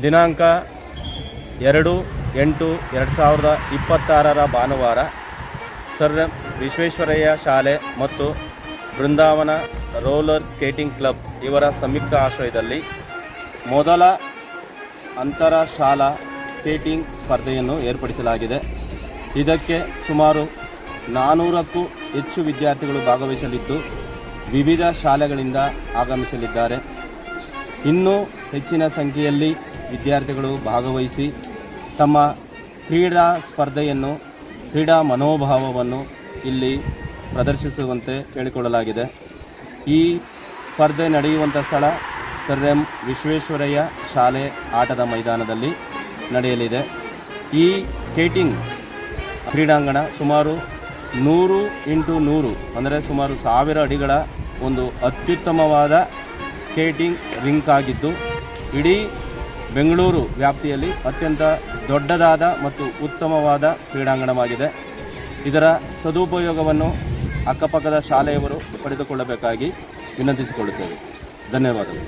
ದಿನಾಂಕ 2/8/2026 ಭಾನುವಾರ sir M Visvesvaraya ಶಾಲೆ ಮತ್ತು ಬೃಂದಾವನ ರೋಲರ್ ಸ್ಕೇಟಿಂಗ್ ಕ್ಲಬ್ ಇವರ ಸಂಯುಕ್ತ ಆಶ್ರಯದಲ್ಲಿ ಮೊದಲ ಅಂತರ ಶಾಲಾ ಸ್ಕೇಟಿಂಗ್ ಸ್ಪರ್ಧೆಯನ್ನು ಏರ್ಪಡಿಸಲಾಗಿದೆ. ಇದಕ್ಕೆ ಸುಮಾರು 400ಕ್ಕೂ ಹೆಚ್ಚು ವಿದ್ಯಾರ್ಥಿಗಳು ಭಾಗವಹಿಸಲಿದ್ದು ವಿವಿಧ ಶಾಲೆಗಳಿಂದ ಆಗಮಿಸಲಿದ್ದಾರೆ. ಇನ್ನೂ ಹೆಚ್ಚಿನ ಸಂಖ್ಯೆಯಲ್ಲಿ ವಿದ್ಯಾರ್ಥಿಗಳು ಭಾಗವಹಿಸಿ ತಮ್ಮ ಕ್ರೀಡಾ ಮನೋಭಾವವನ್ನು ಇಲ್ಲಿ ಪ್ರದರ್ಶಿಸುವಂತೆ ಕೇಳಿಕೊಳ್ಳಲಾಗಿದೆ. ಈ ಸ್ಪರ್ಧೆ ನಡೆಯುವಂಥ ಸ್ಥಳ ಸರ್ ಎಂ ವಿಶ್ವೇಶ್ವರಯ್ಯ ಶಾಲೆ ಆಟದ ಮೈದಾನದಲ್ಲಿ ನಡೆಯಲಿದೆ. ಈ ಸ್ಕೇಟಿಂಗ್ ಕ್ರೀಡಾಂಗಣ ಸುಮಾರು 100x100 ಅಂದರೆ ಸುಮಾರು 1000 ಅಡಿಗಳ ಒಂದು ಅತ್ಯುತ್ತಮವಾದ ಸ್ಕೇಟಿಂಗ್ ರಿಂಕ್ ಆಗಿದ್ದು ಇಡೀ ಬೆಂಗಳೂರು ವ್ಯಾಪ್ತಿಯಲ್ಲಿ ಅತ್ಯಂತ ದೊಡ್ಡದಾದ ಮತ್ತು ಉತ್ತಮವಾದ ಕ್ರೀಡಾಂಗಣವಾಗಿದೆ. ಇದರ ಸದುಪಯೋಗವನ್ನು ಅಕ್ಕಪಕ್ಕದ ಶಾಲೆಯವರು ಪಡೆದುಕೊಳ್ಳಬೇಕಾಗಿ ವಿನಂತಿಸಿಕೊಳ್ಳುತ್ತೇವೆ. ಧನ್ಯವಾದಗಳು.